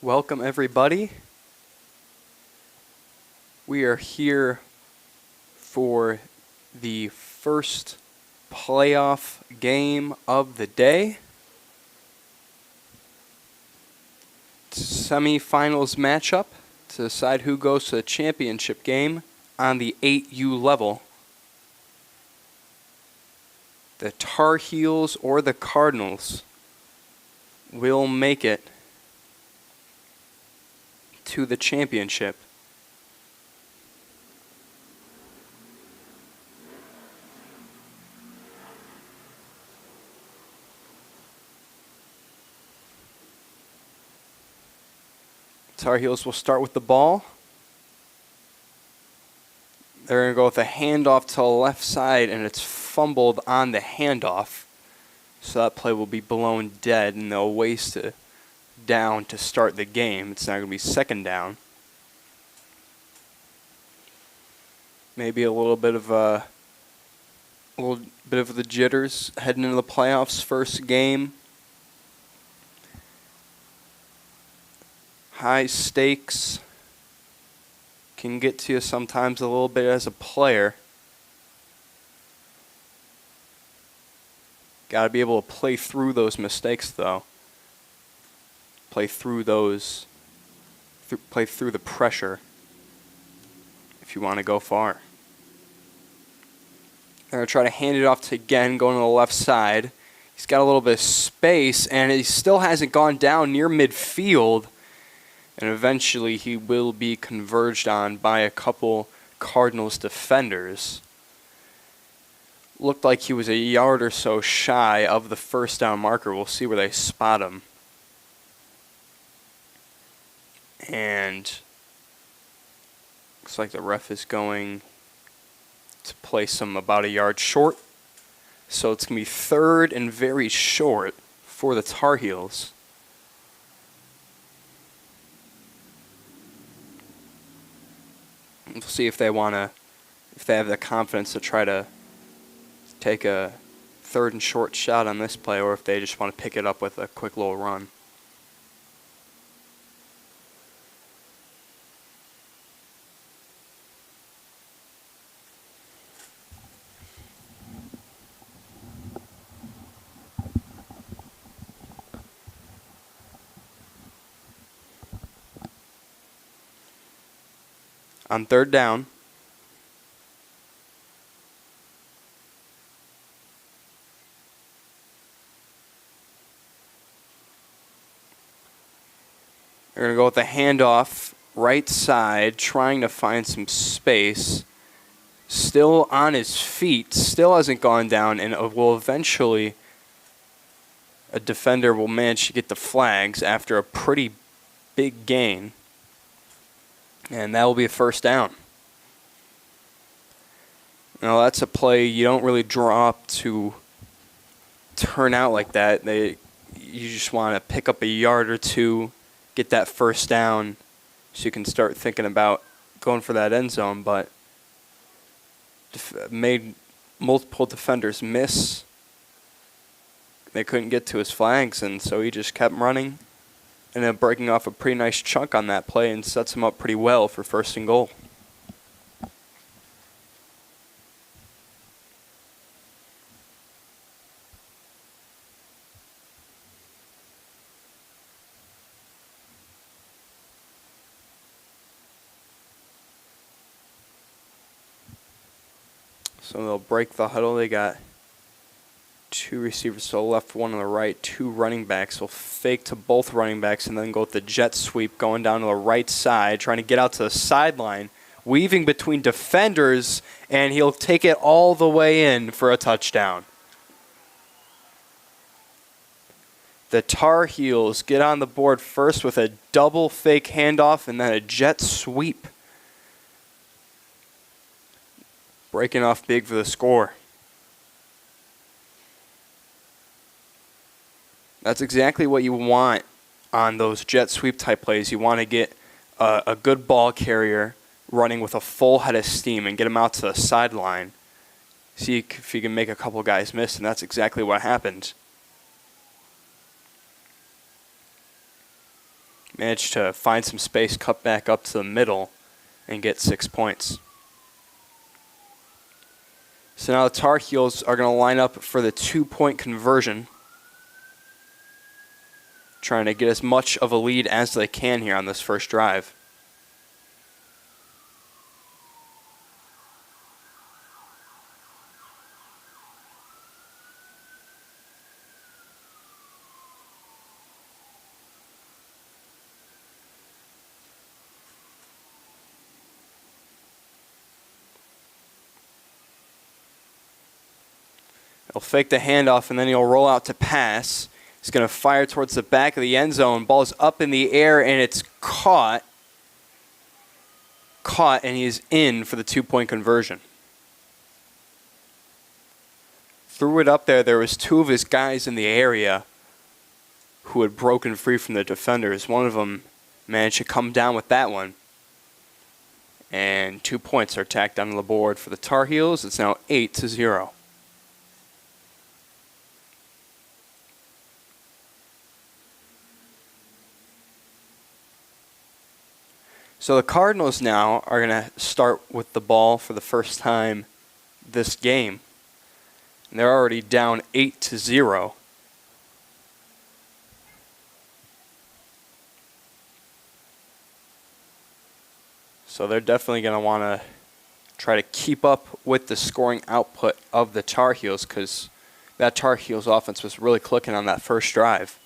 Welcome everybody. We are here for the first playoff game of the day. Semi-finals matchup to decide who goes to the championship game on the 8U level. The Tar Heels or the Cardinals will make it to the championship. Tar Heels will start with the ball. They're going to go with a handoff to the left side, and it's fumbled on the handoff. So that play will be blown dead, and they'll waste it down to start the game. It's not going to be second down. Maybe a little bit of the jitters heading into the playoffs. First game. High stakes can get to you sometimes a little bit as a player. Got to be able to play through those mistakes, though. Play through those. Play through the pressure if you want to go far. They're going to try to hand it off to Gen, going to the left side. He's got a little bit of space, and he still hasn't gone down near midfield. And eventually he will be converged on by a couple Cardinals defenders. Looked like he was a yard or so shy of the first down marker. We'll see where they spot him. And looks like the ref is going to place him about a yard short. So it's going to be third and very short for the Tar Heels. We'll see if they have the confidence to try to take a third and short shot on this play, or if they just want to pick it up with a quick little run. On third down, they're going to go with the handoff right side, trying to find some space. Still on his feet, still hasn't gone down, and will eventually, a defender will manage to get the flags after a pretty big gain. And that will be a first down. Now that's a play you don't really draw up to turn out like that. You just want to pick up a yard or two, get that first down, so you can start thinking about going for that end zone. But made multiple defenders miss. They couldn't get to his flags, and so he just kept running. And then breaking off a pretty nice chunk on that play and sets him up pretty well for first and goal. So they'll break the huddle. They got two receivers to the left, one on the right, two running backs. Will fake to both running backs and then go with the jet sweep going down to the right side, trying to get out to the sideline, weaving between defenders, and he'll take it all the way in for a touchdown. The Tar Heels get on the board first with a double fake handoff and then a jet sweep. Breaking off big for the score. That's exactly what you want on those jet sweep type plays. You want to get a good ball carrier running with a full head of steam and get him out to the sideline. See if you can make a couple guys miss, and that's exactly what happened. Managed to find some space, cut back up to the middle, and get 6 points. So now the Tar Heels are going to line up for the 2-point conversion, trying to get as much of a lead as they can here on this first drive. He'll fake the handoff, and then he'll roll out to pass. He's going to fire towards the back of the end zone. Ball's up in the air, and it's caught. And he is in for the 2-point conversion. Threw it up there. There was 2 of his guys in the area who had broken free from the defenders. One of them managed to come down with that one. And 2 points are tacked on the board for the Tar Heels. It's now 8-0. So the Cardinals now are going to start with the ball for the first time this game. And they're already down 8-0. So they're definitely going to want to try to keep up with the scoring output of the Tar Heels, because that Tar Heels offense was really clicking on that first drive.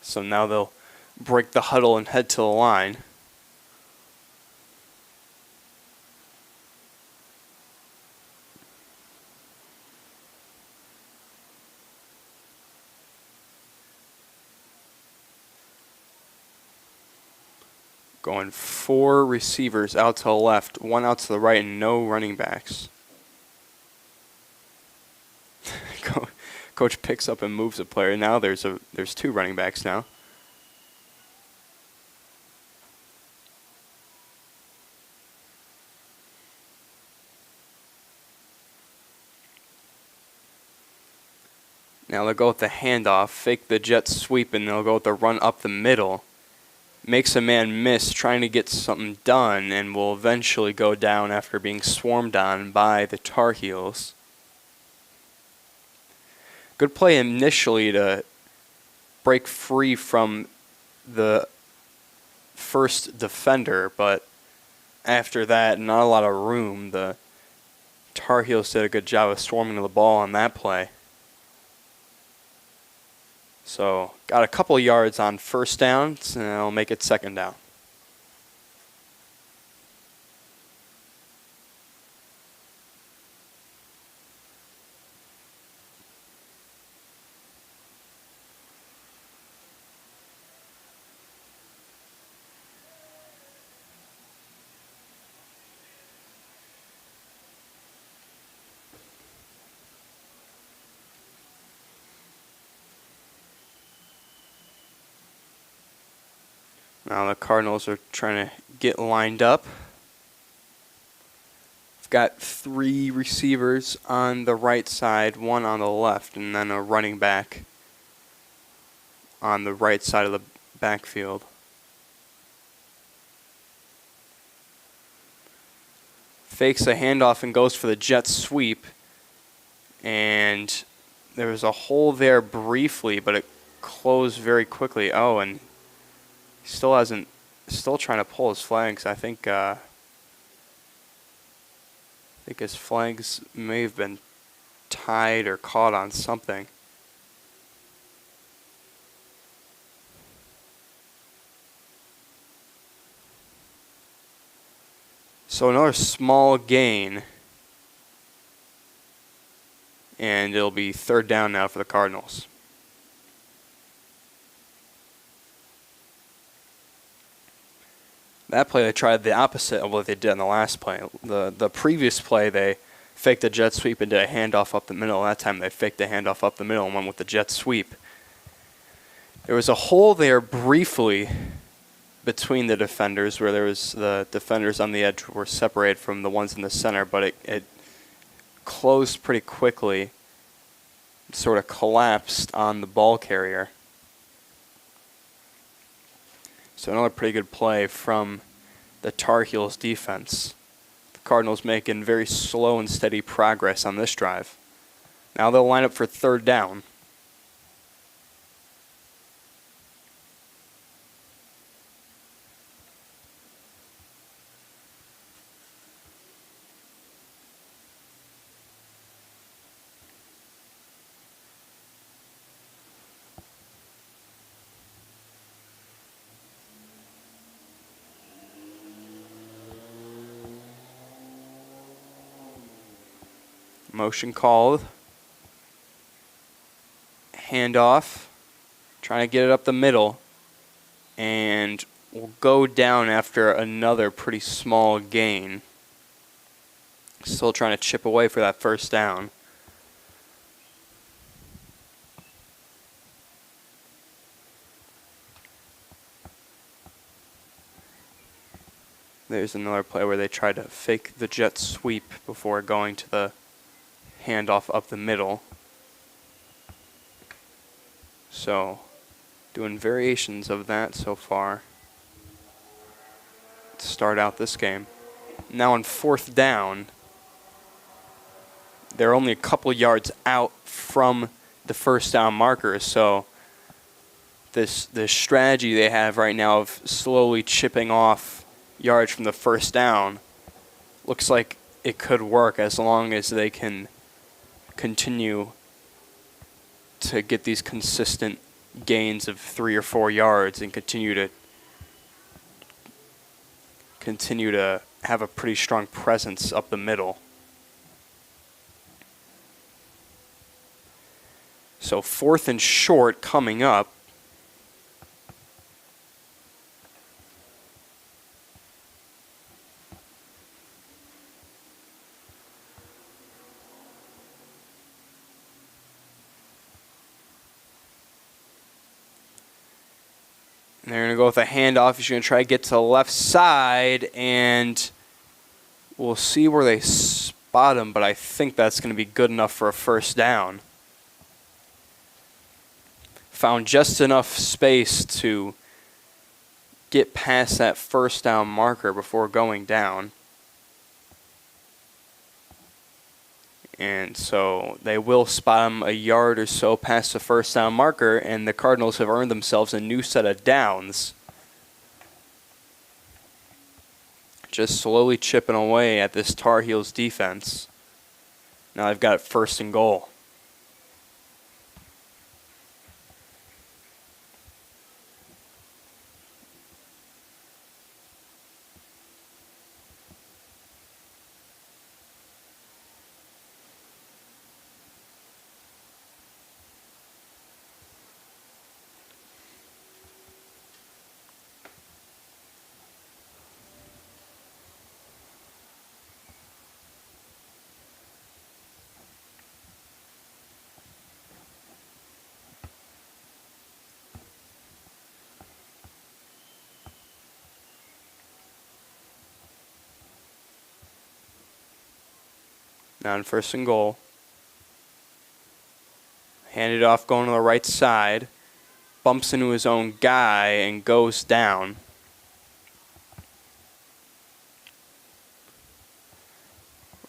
So now they'll break the huddle and head to the line. Going 4 receivers out to the left, 1 out to the right, and no running backs. Coach picks up and moves a player. Now there's 2 running backs now. Now they'll go with the handoff, fake the jet sweep, and they'll go with the run up the middle. Makes a man miss trying to get something done, and will eventually go down after being swarmed on by the Tar Heels. Good play initially to break free from the first defender, but after that, not a lot of room. The Tar Heels did a good job of swarming the ball on that play. So got a couple yards on first down, and I'll make it second down. Now the Cardinals are trying to get lined up. We've got 3 receivers on the right side, 1 on the left, and then a running back on the right side of the backfield. Fakes a handoff and goes for the jet sweep. And there was a hole there briefly, but it closed very quickly. Oh, and still trying to pull his flags. I think his flags may have been tied or caught on something. So another small gain, and it'll be third down now for the Cardinals. That play, they tried the opposite of what they did in the last play. The previous play, they faked a jet sweep and did a handoff up the middle. That time they faked the handoff up the middle and went with the jet sweep. There was a hole there briefly between the defenders where there was the defenders on the edge were separated from the ones in the center, but it closed pretty quickly. It sort of collapsed on the ball carrier. So another pretty good play from the Tar Heels defense. The Cardinals making very slow and steady progress on this drive. Now they'll line up for third down. Motion called. Handoff. Trying to get it up the middle. And we'll go down after another pretty small gain. Still trying to chip away for that first down. There's another play where they tried to fake the jet sweep before going to the handoff up the middle. So, doing variations of that so far to start out this game. Now on fourth down, they're only a couple yards out from the first down marker, so this strategy they have right now of slowly chipping off yards from the first down looks like it could work as long as they can continue to get these consistent gains of 3 or 4 yards and continue to have a pretty strong presence up the middle. So fourth and short coming up. And they're going to go with a handoff. He's going to try to get to the left side, and we'll see where they spot him, but I think that's going to be good enough for a first down. Found just enough space to get past that first down marker before going down. And so they will spot him a yard or so past the first down marker, and the Cardinals have earned themselves a new set of downs. Just slowly chipping away at this Tar Heels defense. Now they've got first and goal. Now in first and goal. Handed off going to the right side. Bumps into his own guy and goes down.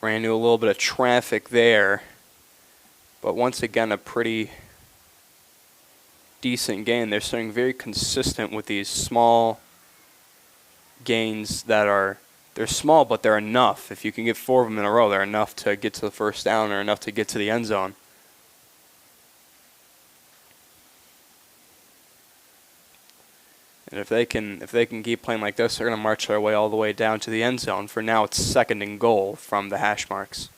Ran into a little bit of traffic there. But once again, a pretty decent gain. They're staying very consistent with these small gains that are... They're small, but they're enough. If you can get 4 of them in a row, they're enough to get to the first down or enough to get to the end zone. And if they can keep playing like this, they're going to march their way all the way down to the end zone. For now, it's second and goal from the hash marks.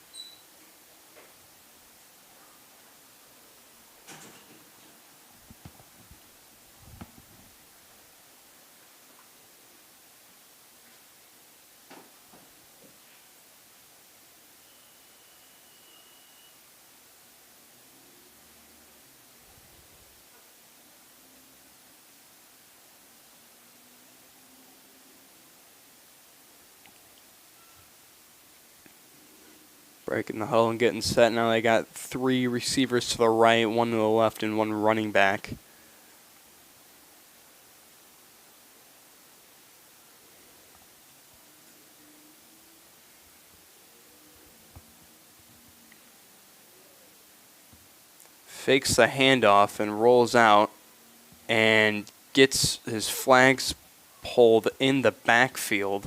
Breaking the huddle and getting set. Now they got 3 receivers to the right, 1 to the left, and 1 running back. Fakes the handoff and rolls out and gets his flags pulled in the backfield.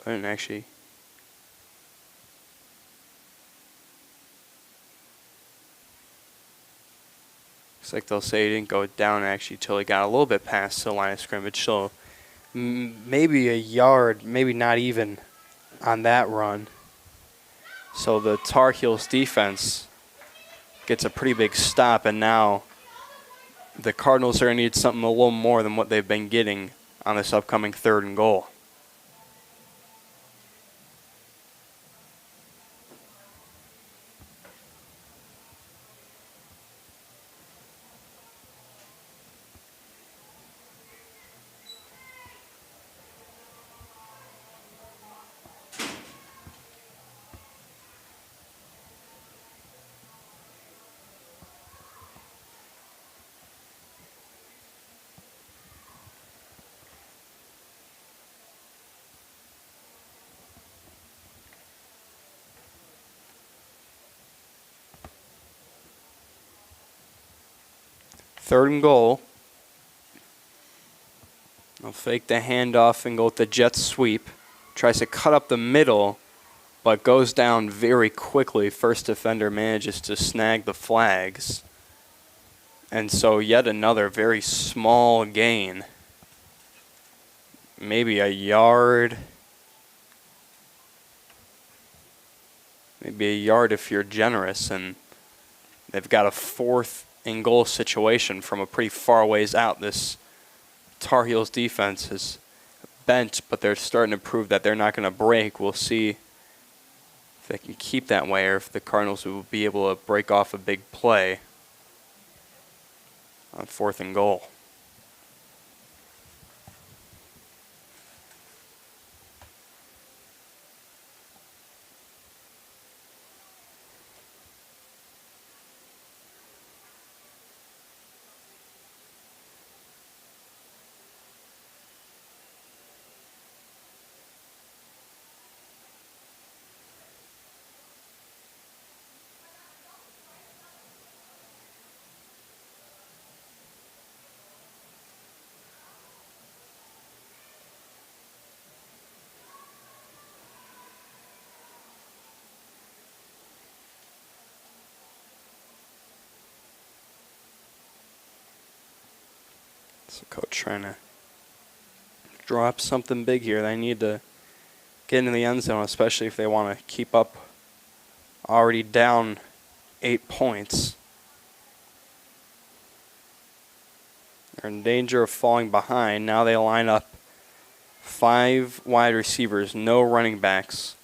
And actually, looks like they'll say he didn't go down actually till he got a little bit past the line of scrimmage. So maybe a yard, maybe not even on that run. So the Tar Heels defense gets a pretty big stop, and now the Cardinals are going to need something a little more than what they've been getting on this upcoming 3rd and goal. Third and goal. They'll fake the handoff and go with the jet sweep. Tries to cut up the middle, but goes down very quickly. First defender manages to snag the flags. And so yet another very small gain. Maybe a yard. Maybe a yard if you're generous. And they've got a 4th and goal situation from a pretty far ways out. This Tar Heels defense is bent, but they're starting to prove that they're not going to break. We'll see if they can keep that way or if the Cardinals will be able to break off a big play on 4th and goal. So coach trying to drop something big here. They need to get into the end zone, especially if they want to keep up already down 8 points. They're in danger of falling behind. Now they line up 5 wide receivers, no running backs.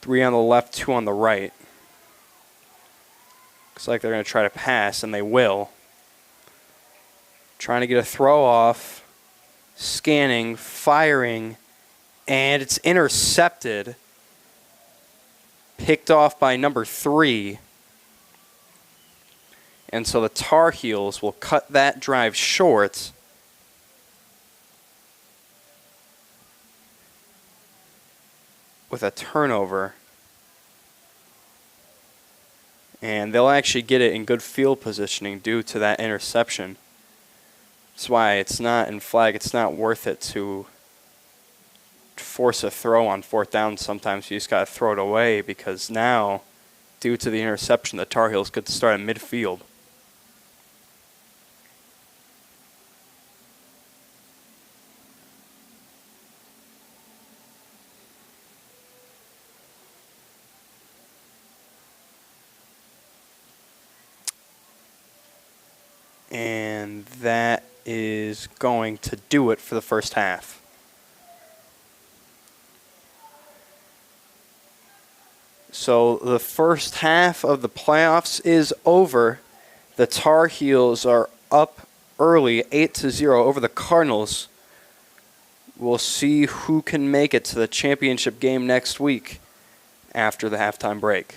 3 on the left, 2 on the right. Looks like they're going to try to pass, and they will. Trying to get a throw off, scanning, firing, and it's intercepted. Picked off by number 3. And so the Tar Heels will cut that drive short. With a turnover. And they'll actually get it in good field positioning due to that interception. That's why it's not in flag. It's not worth it to force a throw on 4th down. Sometimes you just got to throw it away because now, due to the interception, the Tar Heels get to start at midfield. And that is going to do it for the first half. So the first half of the playoffs is over. The Tar Heels are up early, 8-0 over the Cardinals. We'll see who can make it to the championship game next week after the halftime break.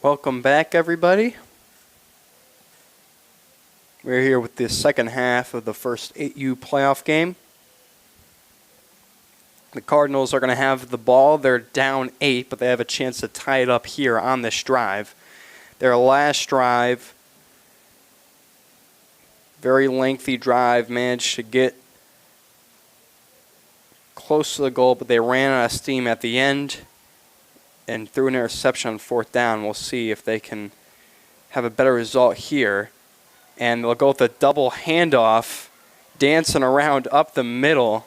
Welcome back, everybody. We're here with the second half of the first 8U playoff game. The Cardinals are going to have the ball. They're down 8, but they have a chance to tie it up here on this drive. Their last drive, very lengthy drive, managed to get close to the goal, but they ran out of steam at the end and threw an interception on 4th down. We'll see if they can have a better result here. And they'll go with a double handoff, dancing around up the middle.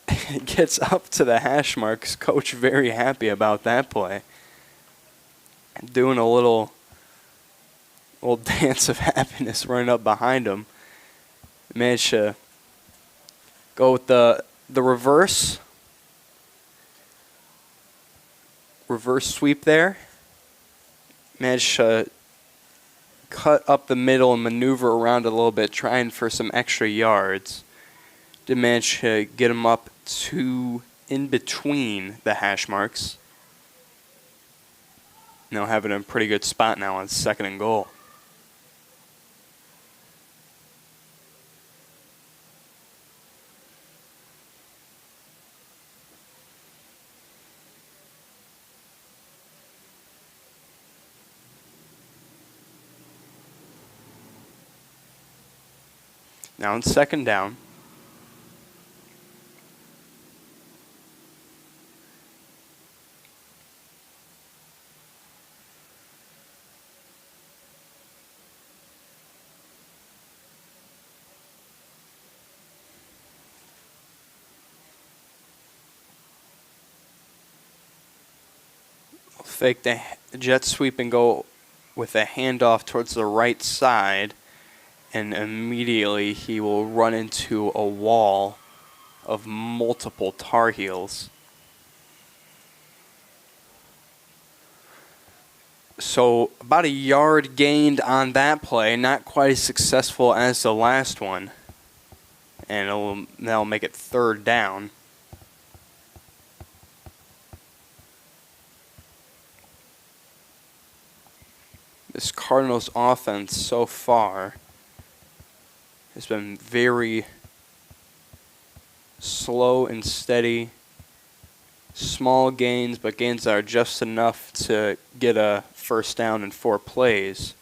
It gets up to the hash marks. Coach very happy about that play. Doing a little dance of happiness running up behind him. Managed to go with the reverse sweep there. Managed to cut up the middle and maneuver around a little bit, trying for some extra yards. Did manage to get him up to in between the hash marks. Now having a pretty good spot now on 2nd and goal. Now on 2nd down. Fake the jet sweep and go with a handoff towards the right side, and immediately he will run into a wall of multiple Tar Heels. So about a yard gained on that play, not quite as successful as the last one, and that'll make it 3rd down. This Cardinals offense so far has been very slow and steady. Small gains, but gains that are just enough to get a 1st down in 4 plays.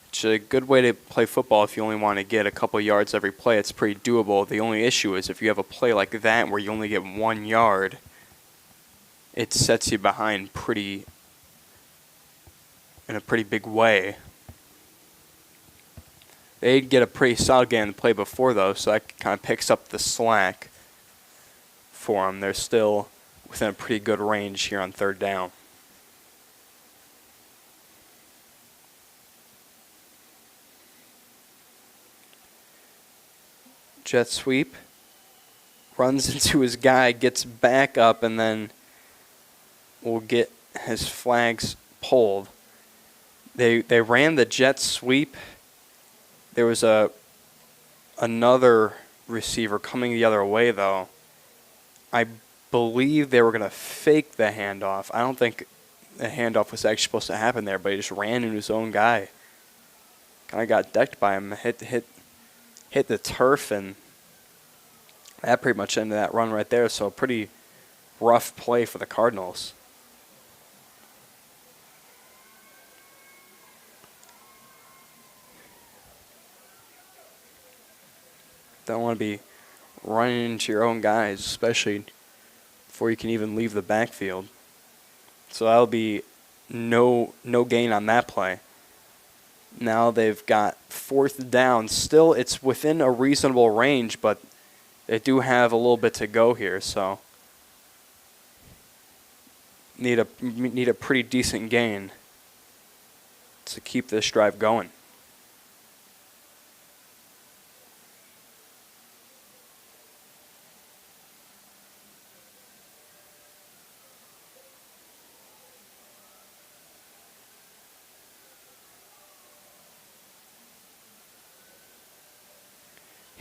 It's a good way to play football if you only want to get a couple yards every play. It's pretty doable. The only issue is if you have a play like that where you only get 1 yard, it sets you behind in a pretty big way. They get a pretty solid game to play before, though, so that kind of picks up the slack for them. They're still within a pretty good range here on 3rd down. Jet sweep. Runs into his guy, gets back up, and then will get his flags pulled. They ran the jet sweep. There was another receiver coming the other way, though. I believe they were going to fake the handoff. I don't think the handoff was actually supposed to happen there, but he just ran into his own guy. Kind of got decked by him, hit the turf, and that pretty much ended that run right there. So a pretty rough play for the Cardinals. Don't want to be running into your own guys, especially before you can even leave the backfield. So that'll be no gain on that play. Now they've got 4th down. Still, it's within a reasonable range, but they do have a little bit to go here, so need a pretty decent gain to keep this drive going.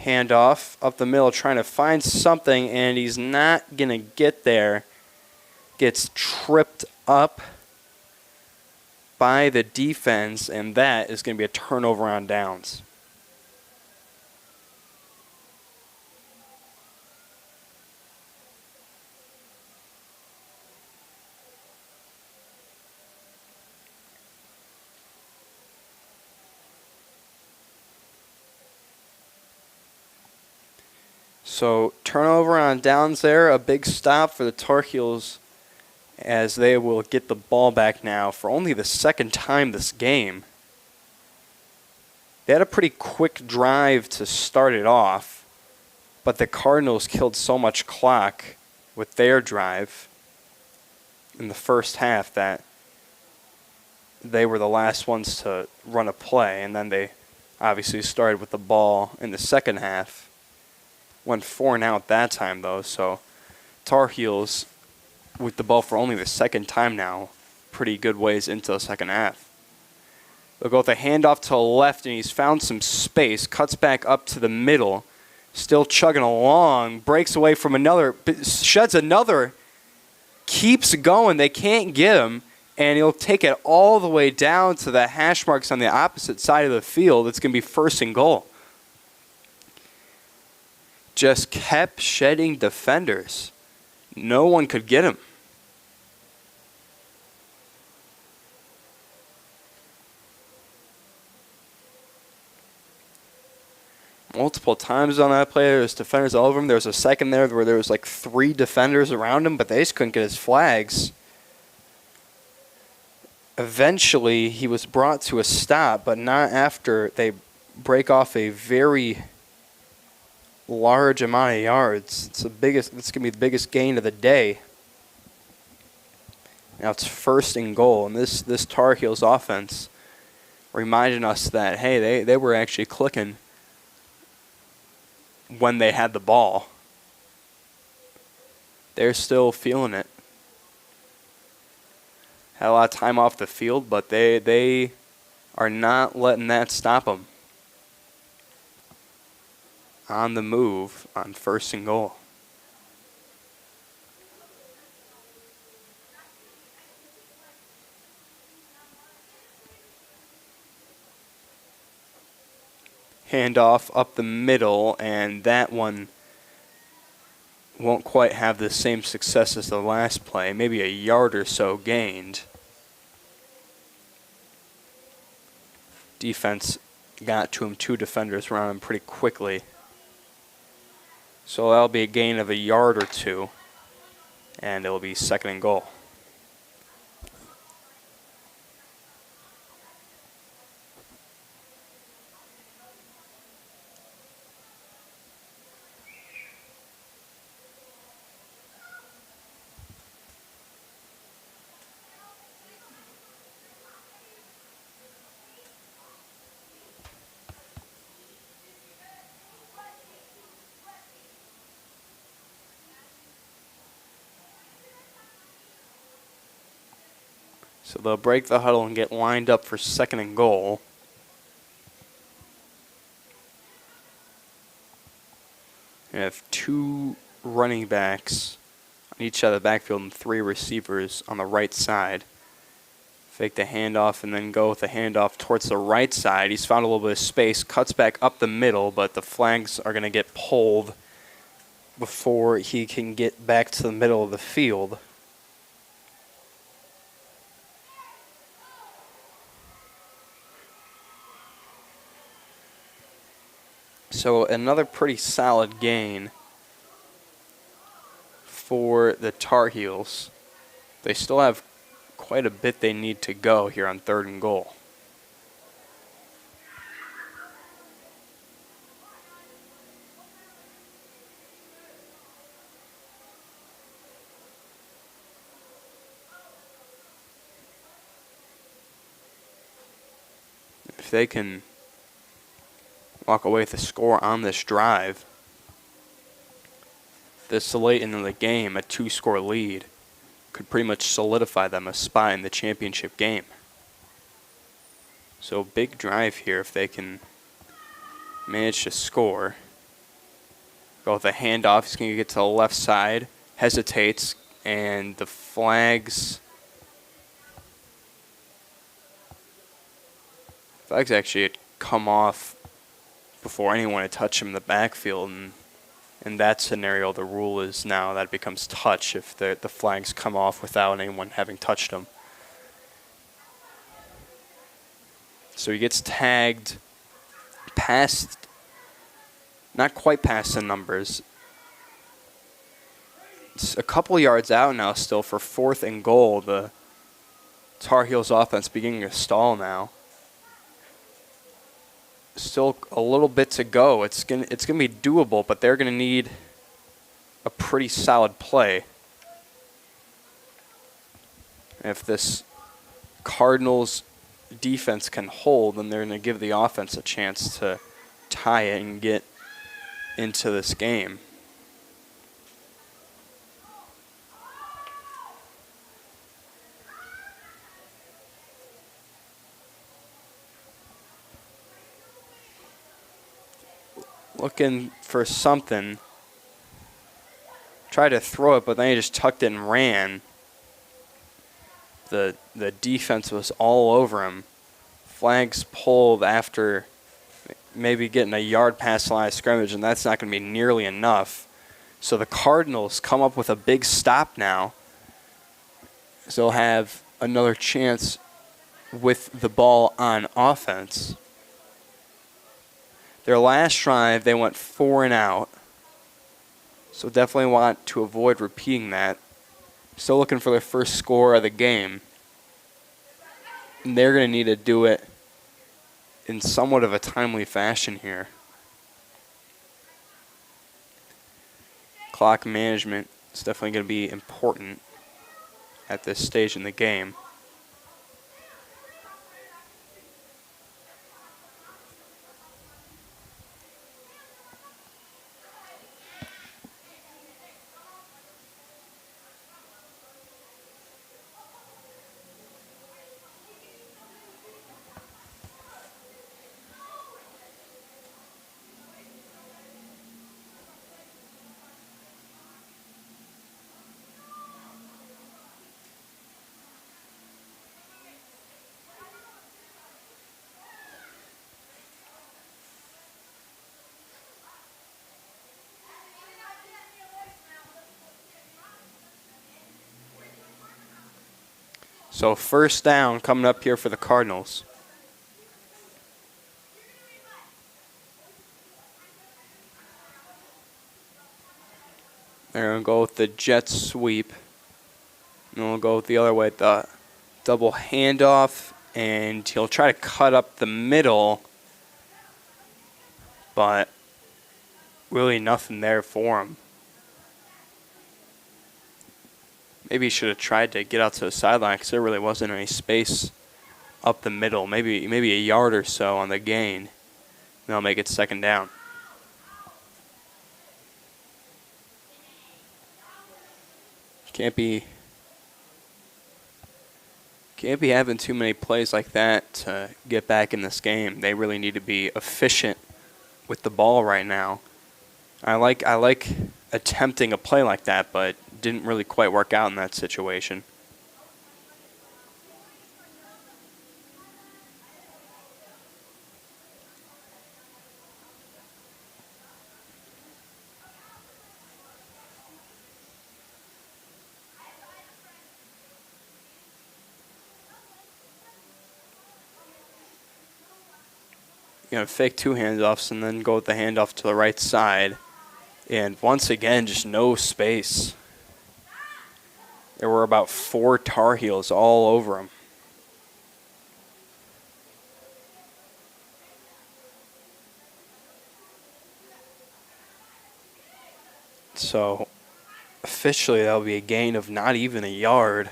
Handoff up the middle, trying to find something, and he's not going to get there. Gets tripped up by the defense, and that is going to be a turnover on downs. So turnover on downs there, a big stop for the Tar Heels as they will get the ball back now for only the second time this game. They had a pretty quick drive to start it off, but the Cardinals killed so much clock with their drive in the first half that they were the last ones to run a play, and then they obviously started with the ball in the second half. Went 4 and out that time, though, so Tar Heels with the ball for only the second time now, pretty good ways into the second half. They'll go with a handoff to the left, and he's found some space, cuts back up to the middle, still chugging along, breaks away from another, sheds another, keeps going. They can't get him, and he'll take it all the way down to the hash marks on the opposite side of the field. It's going to be first and goal. Just kept shedding defenders. No one could get him. Multiple times on that play, there's defenders all over him. There was a second there where there was like 3 defenders around him, but they just couldn't get his flags. Eventually, he was brought to a stop, but not after they break off a very large amount of yards. It's going to be the biggest gain of the day. Now it's first and goal, and this Tar Heels offense reminding us that, hey, they were actually clicking when they had the ball. They're still feeling it. Had a lot of time off the field, but they are not letting that stop them. On the move on first and goal. Handoff up the middle, and that one won't quite have the same success as the last play. Maybe a yard or so gained. Defense got to him, 2 defenders around him pretty quickly. So that'll be a gain of a yard or 2, and it'll be second and goal. So they'll break the huddle and get lined up for second and goal. They have 2 running backs on each side of the backfield and 3 receivers on the right side. Fake the handoff and then go with the handoff towards the right side. He's found a little bit of space, cuts back up the middle, but the flags are going to get pulled before he can get back to the middle of the field. So another pretty solid gain for the Tar Heels. They still have quite a bit they need to go here on third and goal. If they can walk away with a score on this drive, this late into the game, a 2-score lead could pretty much solidify them a spot in the championship game. So big drive here if they can manage to score. Go with a handoff. He's going to get to the left side, hesitates, and the flags actually had come off before anyone had touched him in the backfield, and in that scenario the rule is now that it becomes touch if the flags come off without anyone having touched him. So he gets tagged past, not quite past the numbers, It's a couple yards out now still for 4th and goal. The Tar Heels offense beginning to stall now. Still a little bit to go. It's gonna be doable, but they're gonna need a pretty solid play. If this Cardinals defense can hold, then they're gonna give the offense a chance to tie it and get into this game. Looking for something. Tried to throw it, but then he just tucked it and ran. The defense was all over him. Flags pulled after maybe getting a yard past the line of scrimmage, and that's not going to be nearly enough. So the Cardinals come up with a big stop now. So they'll have another chance with the ball on offense. Their last drive, they went 4 and out. So definitely want to avoid repeating that. Still looking for their first score of the game. And they're going to need to do it in somewhat of a timely fashion here. Clock management is definitely going to be important at this stage in the game. So first down coming up here for the Cardinals. They're going to go with the jet sweep. And we'll go with the other way, the double handoff. And he'll try to cut up the middle. But really nothing there for him. Maybe he should have tried to get out to the sideline because there really wasn't any space up the middle. Maybe a yard or so on the gain. And they'll make it second down. Can't be having too many plays like that to get back in this game. They really need to be efficient with the ball right now. I like attempting a play like that, but didn't really quite work out in that situation. You're going to fake 2 handoffs and then go with the handoff to the right side. And once again, just no space. There were about 4 Tar Heels all over him. So officially that'll be a gain of not even a yard.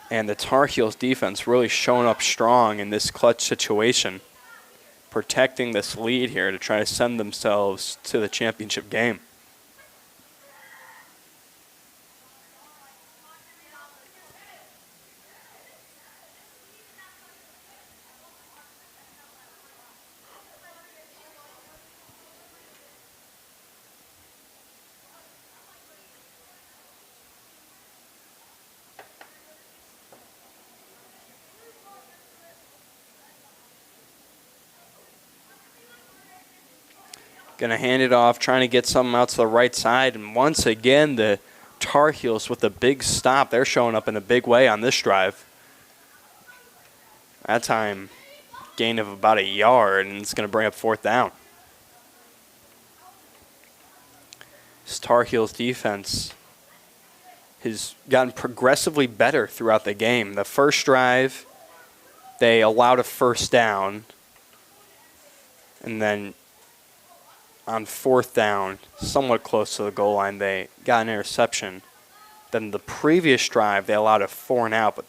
And the Tar Heels defense really showing up strong in this clutch situation, protecting this lead here to try to send themselves to the championship game. Going to hand it off, trying to get something out to the right side. And once again, the Tar Heels with a big stop. They're showing up in a big way on this drive. That time, gain of about a yard, and it's going to bring up 4th down. This Tar Heels defense has gotten progressively better throughout the game. The first drive, they allowed a first down, and then on fourth down, somewhat close to the goal line, they got an interception. Then the previous drive, they allowed a 4-and-out, but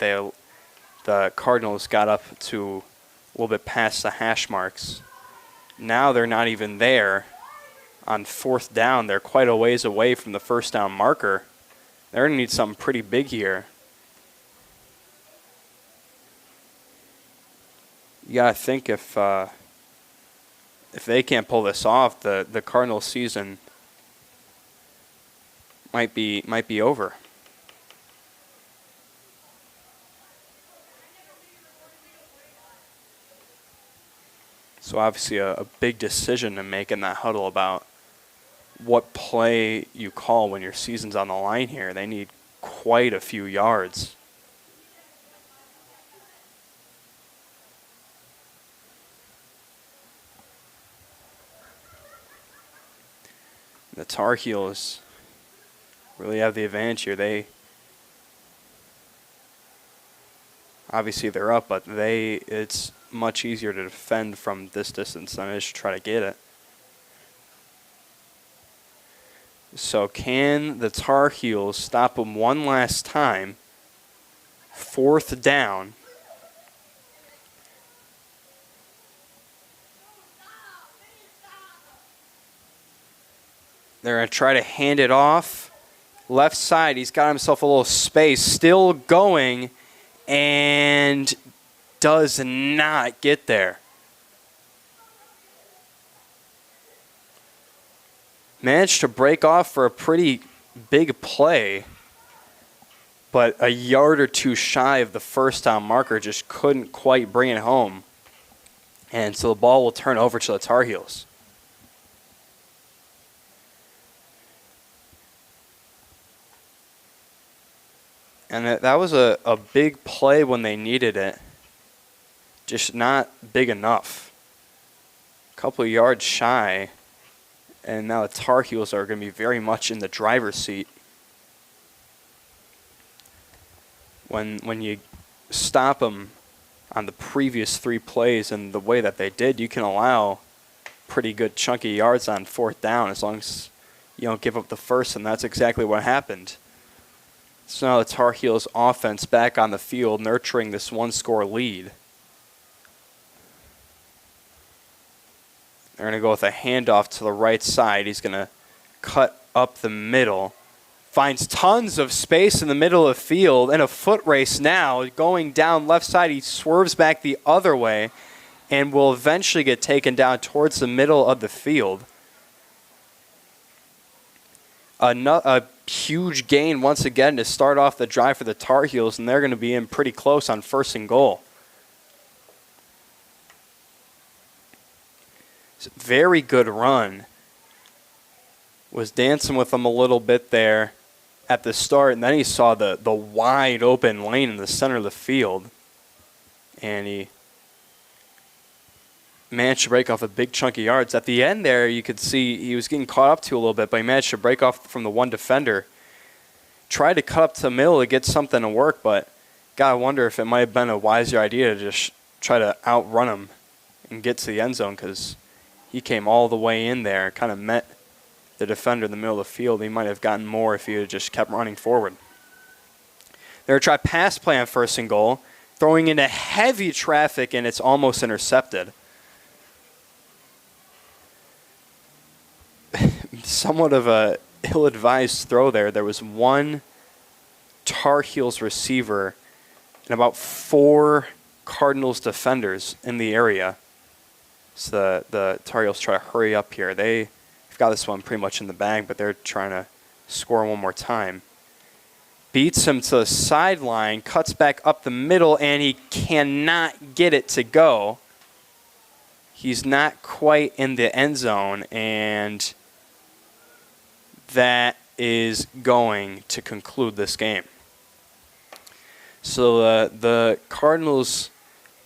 the Cardinals got up to a little bit past the hash marks. Now they're not even there. On fourth down, they're quite a ways away from the first down marker. They're going to need something pretty big here. You got to think if they can't pull this off, the Cardinals season might be over. So obviously a big decision to make in that huddle about what play you call when your season's on the line here. They need quite a few yards. The Tar Heels really have the advantage here. Obviously they're up, but it's much easier to defend from this distance than it is to try to get it. So can the Tar Heels stop them one last time? Fourth down. They're going to try to hand it off. Left side, he's got himself a little space. Still going, and does not get there. Managed to break off for a pretty big play, but a yard or two shy of the first down marker, just couldn't quite bring it home. And so the ball will turn over to the Tar Heels. And that was a big play when they needed it, just not big enough. A couple of yards shy. And now the Tar Heels are going to be very much in the driver's seat. When you stop them on the previous 3 plays and the way that they did, you can allow pretty good chunky yards on fourth down as long as you don't give up the first, and that's exactly what happened. So now the Tar Heels offense back on the field, nurturing this 1-score lead. They're going to go with a handoff to the right side. He's going to cut up the middle. Finds tons of space in the middle of the field. In a foot race now, going down left side. He swerves back the other way and will eventually get taken down towards the middle of the field. A huge gain once again to start off the drive for the Tar Heels, and they're going to be in pretty close on 1st and goal. Very good run. Was dancing with them a little bit there at the start, and then he saw the wide open lane in the center of the field, and he managed to break off a big chunk of yards. At the end there, you could see he was getting caught up to a little bit, but he managed to break off from the one defender. Tried to cut up to the middle to get something to work, but gotta wonder if it might have been a wiser idea to just try to outrun him and get to the end zone, because he came all the way in there, kind of met the defender in the middle of the field. He might have gotten more if he had just kept running forward. They're going to try pass play on 1st and goal, throwing into heavy traffic, and it's almost intercepted. Somewhat of a ill-advised throw there. There was one Tar Heels receiver and about 4 Cardinals defenders in the area. So the Tar Heels try to hurry up here. They've got this one pretty much in the bag, but they're trying to score one more time. Beats him to the sideline, cuts back up the middle, and he cannot get it to go. He's not quite in the end zone, and that is going to conclude this game. So the Cardinals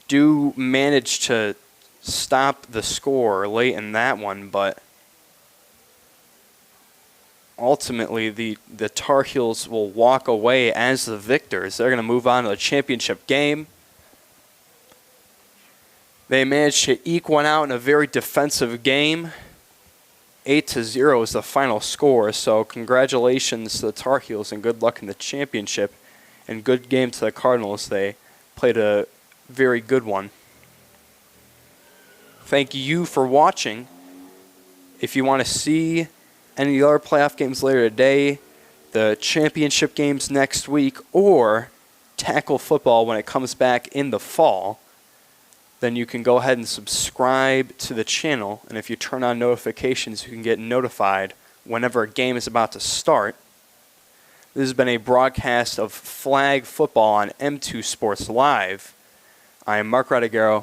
do manage to stop the score late in that one, but ultimately the Tar Heels will walk away as the victors. They're going to move on to the championship game. They managed to eke one out in a very defensive game. 8-0 is the final score, so congratulations to the Tar Heels and good luck in the championship. And good game to the Cardinals. They played a very good one. Thank you for watching. If you want to see any other playoff games later today, the championship games next week, or tackle football when it comes back in the fall, then you can go ahead and subscribe to the channel. And if you turn on notifications, you can get notified whenever a game is about to start. This has been a broadcast of flag football on M2 Sports Live. I am Mark Radiguero.